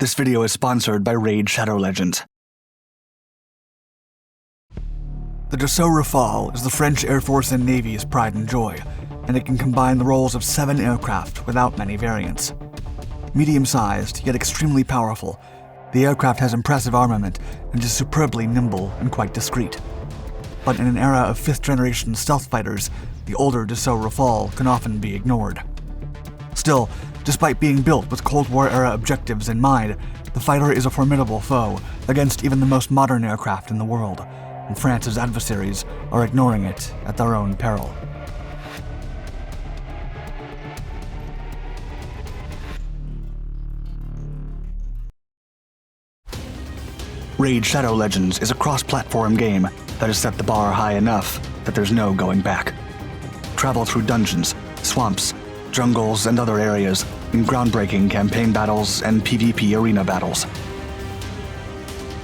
This video is sponsored by Raid Shadow Legends. The Dassault Rafale is the French Air Force and Navy's pride and joy, and it can combine the roles of 7 aircraft without many variants. Medium-sized, yet extremely powerful, the aircraft has impressive armament and is superbly nimble and quite discreet. But in an era of 5th-generation stealth fighters, the older Dassault Rafale can often be ignored. Still, despite being built with Cold War-era objectives in mind, the fighter is a formidable foe against even the most modern aircraft in the world, and France's adversaries are ignoring it at their own peril. Raid Shadow Legends is a cross-platform game that has set the bar high enough that there's no going back. Travel through dungeons, swamps, jungles, and other areas in groundbreaking campaign battles and PvP arena battles.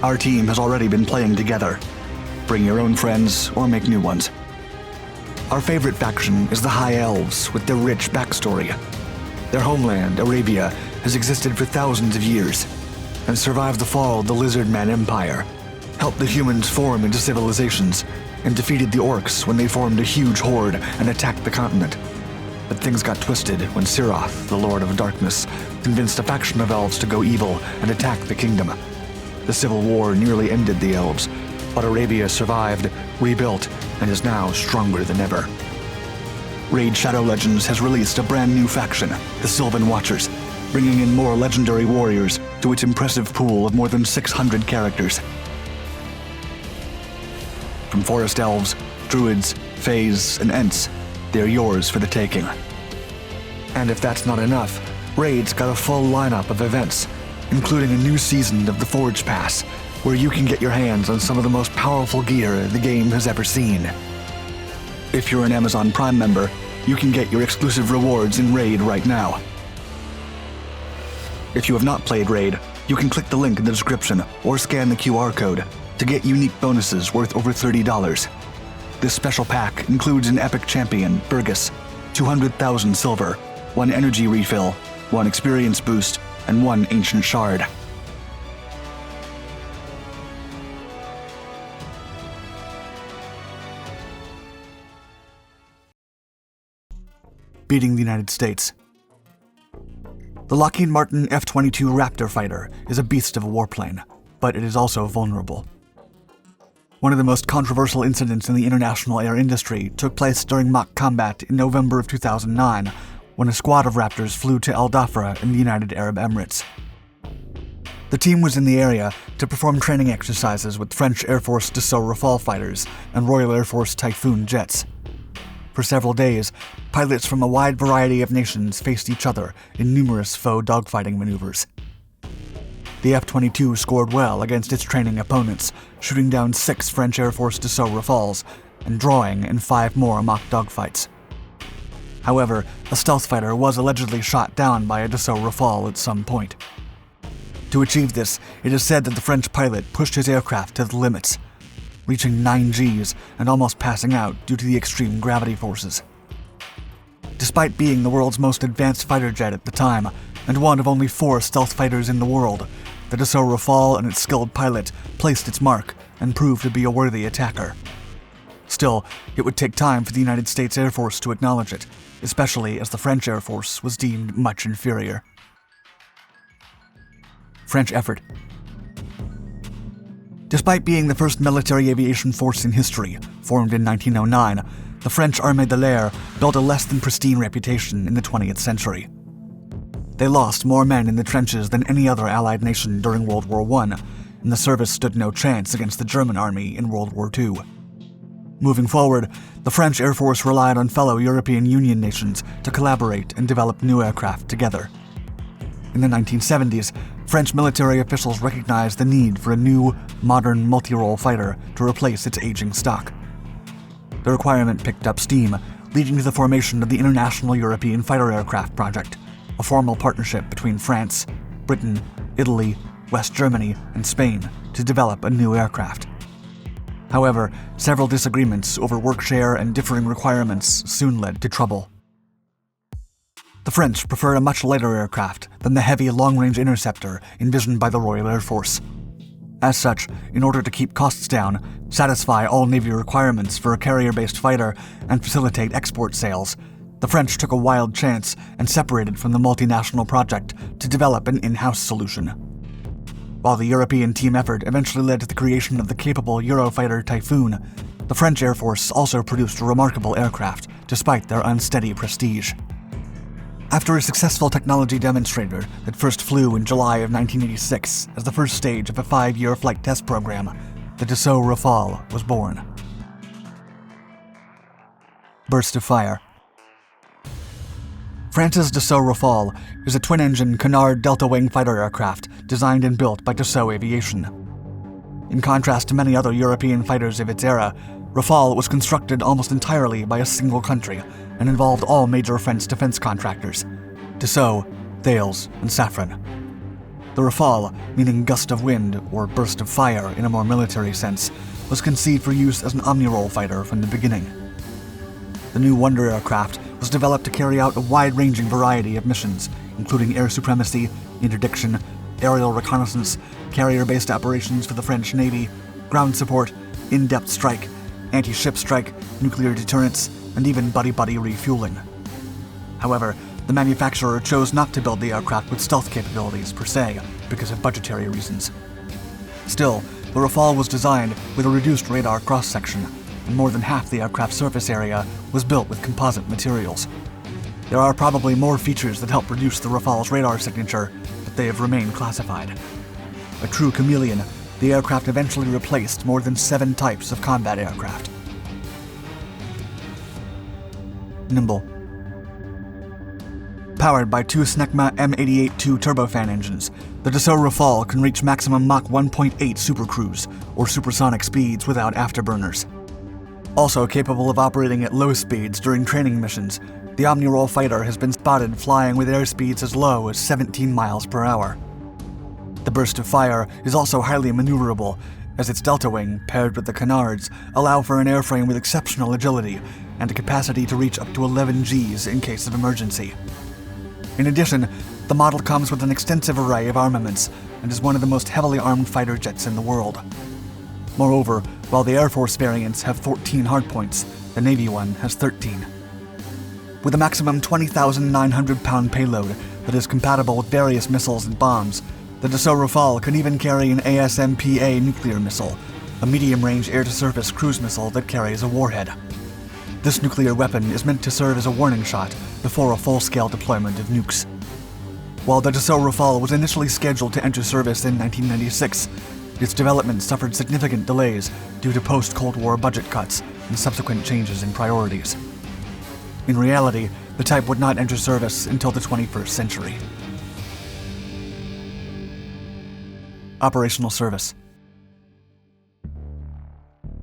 Our team has already been playing together. Bring your own friends or make new ones. Our favorite faction is the High Elves with their rich backstory. Their homeland, Arabia, has existed for thousands of years and survived the fall of the Lizardman Empire, helped the humans form into civilizations, and defeated the Orcs when they formed a huge horde and attacked the continent. But things got twisted when Siroth, the Lord of Darkness, convinced a faction of elves to go evil and attack the kingdom. The Civil War nearly ended the elves, but Arabia survived, rebuilt, and is now stronger than ever. Raid Shadow Legends has released a brand new faction, the Sylvan Watchers, bringing in more legendary warriors to its impressive pool of more than 600 characters. From forest elves, druids, fays, and ents, they're yours for the taking. And if that's not enough, Raid's got a full lineup of events, including a new season of the Forge Pass, where you can get your hands on some of the most powerful gear the game has ever seen. If you're an Amazon Prime member, you can get your exclusive rewards in Raid right now. If you have not played Raid, you can click the link in the description or scan the QR code to get unique bonuses worth over $30. This special pack includes an epic champion, Burgess, 200,000 silver, 1 energy refill, 1 experience boost, and 1 ancient shard. Beating the United States. The Lockheed Martin F-22 Raptor fighter is a beast of a warplane, but it is also vulnerable. One of the most controversial incidents in the international air industry took place during mock combat in November of 2009, when a squad of Raptors flew to Al Dhafra in the United Arab Emirates. The team was in the area to perform training exercises with French Air Force Dassault Rafale fighters and Royal Air Force Typhoon jets. For several days, pilots from a wide variety of nations faced each other in numerous faux dogfighting maneuvers. The F-22 scored well against its training opponents, shooting down 6 French Air Force Dassault Rafales and drawing in 5 more mock dogfights. However, a stealth fighter was allegedly shot down by a Dassault Rafale at some point. To achieve this, it is said that the French pilot pushed his aircraft to the limits, reaching 9 Gs and almost passing out due to the extreme gravity forces. Despite being the world's most advanced fighter jet at the time, and one of only 4 stealth fighters in the world, the Dassault Rafale and its skilled pilot placed its mark and proved to be a worthy attacker. Still, it would take time for the United States Air Force to acknowledge it, especially as the French Air Force was deemed much inferior. French effort. Despite being the first military aviation force in history, formed in 1909, the French Armée de l'Air built a less than pristine reputation in the 20th century. They lost more men in the trenches than any other Allied nation during World War I, and the service stood no chance against the German army in World War II. Moving forward, the French Air Force relied on fellow European Union nations to collaborate and develop new aircraft together. In the 1970s, French military officials recognized the need for a new, modern multi-role fighter to replace its aging stock. The requirement picked up steam, leading to the formation of the International European Fighter Aircraft Project, a formal partnership between France, Britain, Italy, West Germany, and Spain to develop a new aircraft. However, several disagreements over work share and differing requirements soon led to trouble. The French preferred a much lighter aircraft than the heavy long-range interceptor envisioned by the Royal Air Force. As such, in order to keep costs down, satisfy all Navy requirements for a carrier-based fighter, and facilitate export sales, the French took a wild chance and separated from the multinational project to develop an in-house solution. While the European team effort eventually led to the creation of the capable Eurofighter Typhoon, the French Air Force also produced a remarkable aircraft, despite their unsteady prestige. After a successful technology demonstrator that first flew in July of 1986 as the first stage of a 5-year flight test program, the Dassault Rafale was born. Burst of fire. France's Dassault Rafale is a twin-engine canard delta-wing fighter aircraft designed and built by Dassault Aviation. In contrast to many other European fighters of its era, Rafale was constructed almost entirely by a single country and involved all major French defense contractors: Dassault, Thales, and Safran. The Rafale, meaning gust of wind or burst of fire in a more military sense, was conceived for use as an omni-role fighter from the beginning. The new Wonder aircraft was developed to carry out a wide-ranging variety of missions, including air supremacy, interdiction, aerial reconnaissance, carrier-based operations for the French Navy, ground support, in-depth strike, anti-ship strike, nuclear deterrence, and even buddy-buddy refueling. However, the manufacturer chose not to build the aircraft with stealth capabilities per se, because of budgetary reasons. Still, the Rafale was designed with a reduced radar cross-section, and more than half the aircraft's surface area was built with composite materials. There are probably more features that help reduce the Rafale's radar signature, but they have remained classified. A true chameleon, the aircraft eventually replaced more than 7 types of combat aircraft. Nimble. Powered by 2 Snecma M88-2 turbofan engines, the Dassault Rafale can reach maximum Mach 1.8 supercruise, or supersonic speeds without afterburners. Also capable of operating at low speeds during training missions, the omni-role fighter has been spotted flying with airspeeds as low as 17 miles per hour. The burst of fire is also highly maneuverable, as its delta wing, paired with the canards, allow for an airframe with exceptional agility and a capacity to reach up to 11 Gs in case of emergency. In addition, the model comes with an extensive array of armaments and is one of the most heavily armed fighter jets in the world. Moreover, while the Air Force variants have 14 hardpoints, the Navy one has 13. With a maximum 20,900-pound payload that is compatible with various missiles and bombs, the Dassault Rafale can even carry an ASMPA nuclear missile, a medium-range air-to-surface cruise missile that carries a warhead. This nuclear weapon is meant to serve as a warning shot before a full-scale deployment of nukes. While the Dassault Rafale was initially scheduled to enter service in 1996, its development suffered significant delays due to post-Cold War budget cuts and subsequent changes in priorities. In reality, the type would not enter service until the 21st century. Operational service.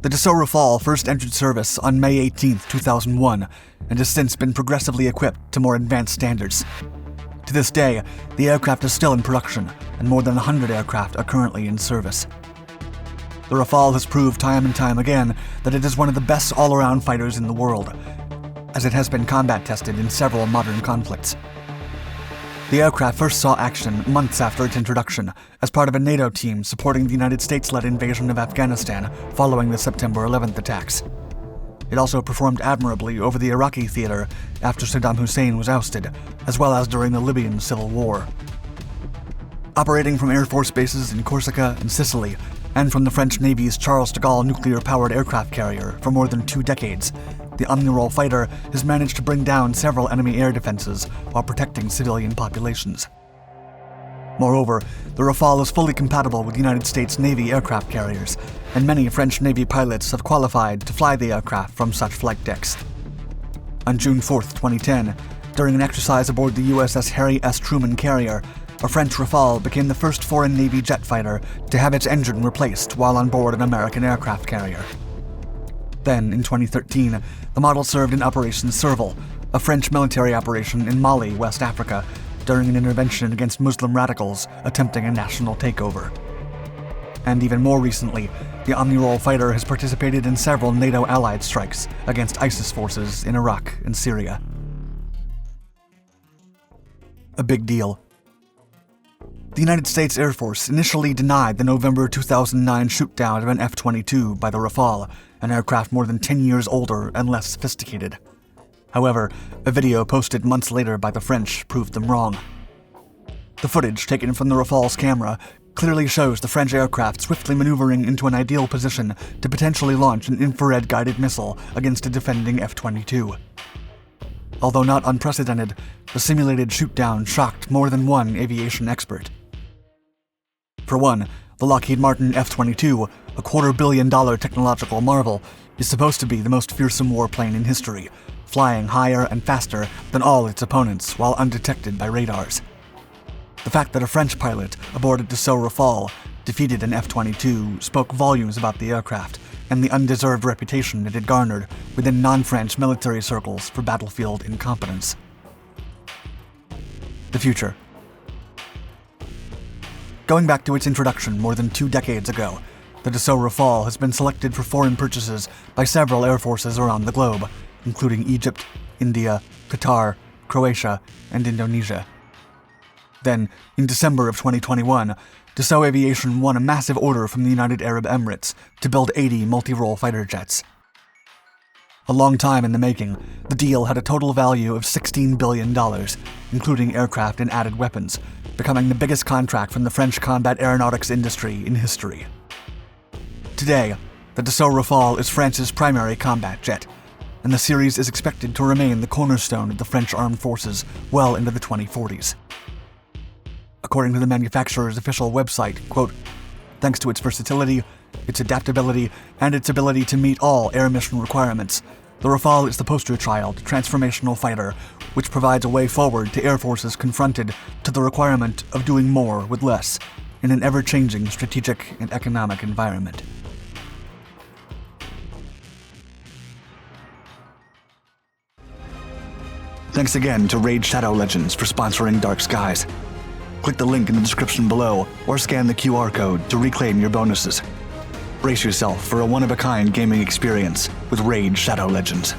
The Dassault Rafale first entered service on May 18, 2001, and has since been progressively equipped to more advanced standards. To this day, the aircraft is still in production, and more than 100 aircraft are currently in service. The Rafale has proved time and time again that it is one of the best all-around fighters in the world, as it has been combat tested in several modern conflicts. The aircraft first saw action months after its introduction as part of a NATO team supporting the United States-led invasion of Afghanistan following the September 11th attacks. It also performed admirably over the Iraqi theater after Saddam Hussein was ousted, as well as during the Libyan civil war. Operating from Air Force bases in Corsica and Sicily, and from the French Navy's Charles de Gaulle nuclear-powered aircraft carrier for more than 2 decades, the omni-role fighter has managed to bring down several enemy air defenses while protecting civilian populations. Moreover, the Rafale is fully compatible with United States Navy aircraft carriers, and many French Navy pilots have qualified to fly the aircraft from such flight decks. On June 4, 2010, during an exercise aboard the USS Harry S. Truman carrier, a French Rafale became the first foreign Navy jet fighter to have its engine replaced while on board an American aircraft carrier. Then, in 2013, the model served in Operation Serval, a French military operation in Mali, West Africa, during an intervention against Muslim radicals attempting a national takeover. And even more recently, the omni-role fighter has participated in several NATO allied strikes against ISIS forces in Iraq and Syria. a big deal. The United States Air Force initially denied the November 2009 shoot-down of an F-22 by the Rafale, an aircraft more than 10 years older and less sophisticated. However, a video posted months later by the French proved them wrong. The footage taken from the Rafale's camera clearly shows the French aircraft swiftly maneuvering into an ideal position to potentially launch an infrared-guided missile against a defending F-22. Although not unprecedented, the simulated shoot-down shocked more than one aviation expert. For one, the Lockheed Martin F-22, a $250 million technological marvel, is supposed to be the most fearsome warplane in history, flying higher and faster than all its opponents while undetected by radars. The fact that a French pilot aboard a Dassault Rafale defeated an F-22 spoke volumes about the aircraft and the undeserved reputation it had garnered within non-French military circles for battlefield incompetence. The future. Going back to its introduction more than 2 decades ago, the Dassault Rafale has been selected for foreign purchases by several air forces around the globe, including Egypt, India, Qatar, Croatia, and Indonesia. Then, in December of 2021, Dassault Aviation won a massive order from the United Arab Emirates to build 80 multi-role fighter jets. A long time in the making, the deal had a total value of $16 billion, including aircraft and added weapons, becoming the biggest contract from the French combat aeronautics industry in history. Today, the Dassault Rafale is France's primary combat jet, and the series is expected to remain the cornerstone of the French armed forces well into the 2040s. According to the manufacturer's official website, quote, "Thanks to its versatility, its adaptability, and its ability to meet all air mission requirements, the Rafale is the poster child transformational fighter, which provides a way forward to air forces confronted to the requirement of doing more with less in an ever-changing strategic and economic environment." Thanks again to Raid Shadow Legends for sponsoring Dark Skies. Click the link in the description below or scan the QR code to reclaim your bonuses. Brace yourself for a one-of-a-kind gaming experience with Raid Shadow Legends.